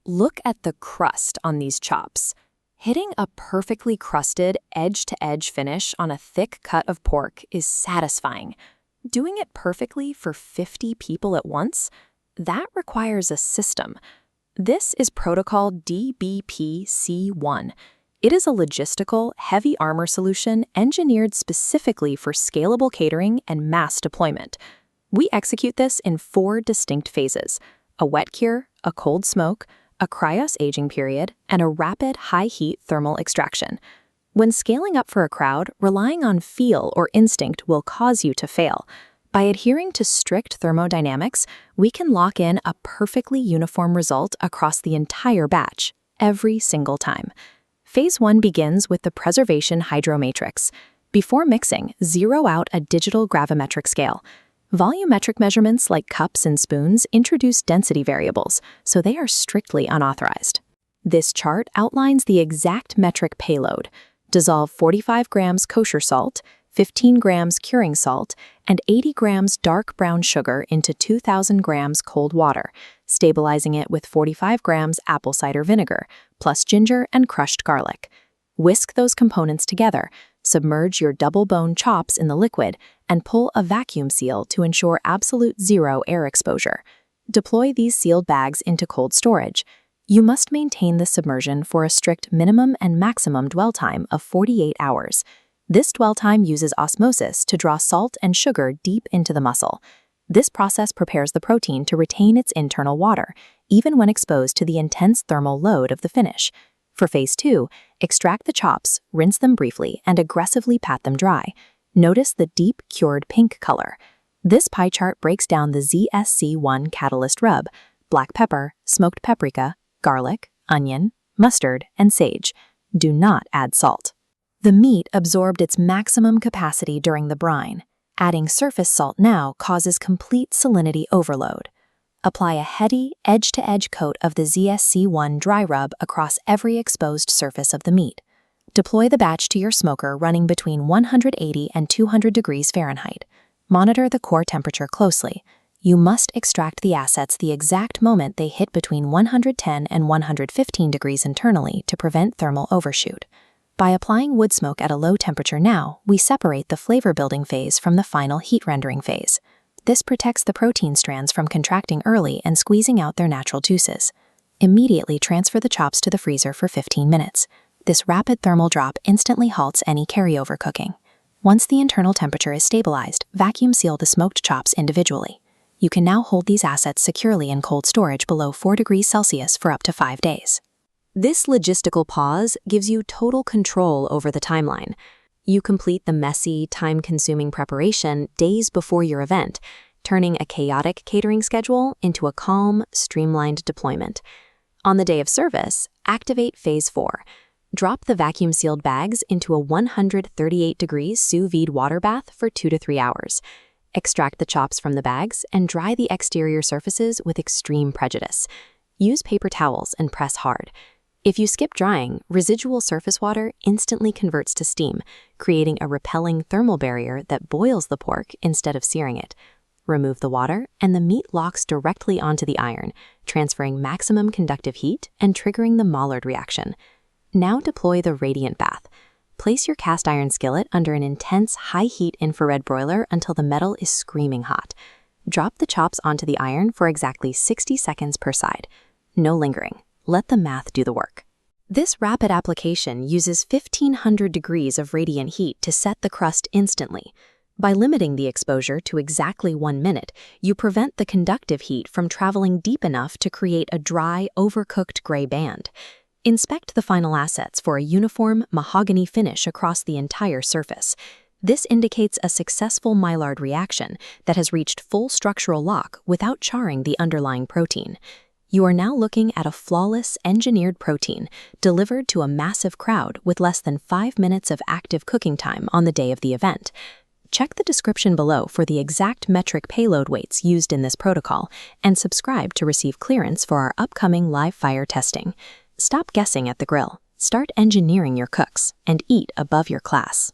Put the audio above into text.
Look at the crust on these chops. Hitting a perfectly crusted, edge-to-edge finish on a thick cut of pork is satisfying. Doing it perfectly for 50 people at once? That requires a system. This is Protocol DBP-C1. It is a logistical, heavy armor solution engineered specifically for scalable catering and mass deployment. We execute this in 4 distinct phases: a wet cure, a cold smoke, a cryostaging period, and a rapid high-heat thermal extraction. When scaling up for a crowd, relying on feel or instinct will cause you to fail. By adhering to strict thermodynamics, we can lock in a perfectly uniform result across the entire batch, every single time. Phase 1 begins with the preservation hydromatrix. Before mixing, zero out a digital gravimetric scale. Volumetric measurements like cups and spoons introduce density variables, so they are strictly unauthorized. This chart outlines the exact metric payload. Dissolve 45 grams kosher salt, 15 grams curing salt, and 80 grams dark brown sugar into 2,000 grams cold water, stabilizing it with 45 grams apple cider vinegar, plus ginger and crushed garlic. Whisk those components together, submerge your double-bone chops in the liquid, and pull a vacuum seal to ensure absolute zero air exposure. Deploy these sealed bags into cold storage. You must maintain the submersion for a strict minimum and maximum dwell time of 48 hours. This dwell time uses osmosis to draw salt and sugar deep into the muscle. This process prepares the protein to retain its internal water, even when exposed to the intense thermal load of the finish. For Phase 2, extract the chops, rinse them briefly, and aggressively pat them dry. Notice the deep, cured pink color. This pie chart breaks down the ZSC1 catalyst rub: black pepper, smoked paprika, garlic, onion, mustard, and sage. Do not add salt. The meat absorbed its maximum capacity during the brine. Adding surface salt now causes complete salinity overload. Apply a heady, edge-to-edge coat of the ZSC1 dry rub across every exposed surface of the meat. Deploy the batch to your smoker running between 180 and 200 degrees Fahrenheit. Monitor the core temperature closely. You must extract the assets the exact moment they hit between 110 and 115 degrees internally to prevent thermal overshoot. By applying wood smoke at a low temperature now, we separate the flavor-building phase from the final heat-rendering phase. This protects the protein strands from contracting early and squeezing out their natural juices. Immediately transfer the chops to the freezer for 15 minutes. This rapid thermal drop instantly halts any carryover cooking. Once the internal temperature is stabilized, vacuum seal the smoked chops individually. You can now hold these assets securely in cold storage below 4 degrees Celsius for up to 5 days. This logistical pause gives you total control over the timeline. You complete the messy, time-consuming preparation days before your event, turning a chaotic catering schedule into a calm, streamlined deployment. On the day of service, activate Phase 4. Drop the vacuum-sealed bags into a 138 degrees Sous Vide water bath for 2 to 3 hours. Extract the chops from the bags and dry the exterior surfaces with extreme prejudice. Use paper towels and press hard. If you skip drying, residual surface water instantly converts to steam, creating a repelling thermal barrier that boils the pork instead of searing it. Remove the water, and the meat locks directly onto the iron, transferring maximum conductive heat and triggering the Maillard reaction. Now deploy the radiant bath. Place your cast iron skillet under an intense high-heat infrared broiler until the metal is screaming hot. Drop the chops onto the iron for exactly 60 seconds per side. No lingering. Let the math do the work. This rapid application uses 1,500 degrees of radiant heat to set the crust instantly. By limiting the exposure to exactly 1 minute, you prevent the conductive heat from traveling deep enough to create a dry, overcooked gray band. Inspect the final assets for a uniform, mahogany finish across the entire surface. This indicates a successful Maillard reaction that has reached full structural lock without charring the underlying protein. You are now looking at a flawless, engineered protein delivered to a massive crowd with less than 5 minutes of active cooking time on the day of the event. Check the description below for the exact metric payload weights used in this protocol and subscribe to receive clearance for our upcoming live fire testing. Stop guessing at the grill, start engineering your cooks, and eat above your class.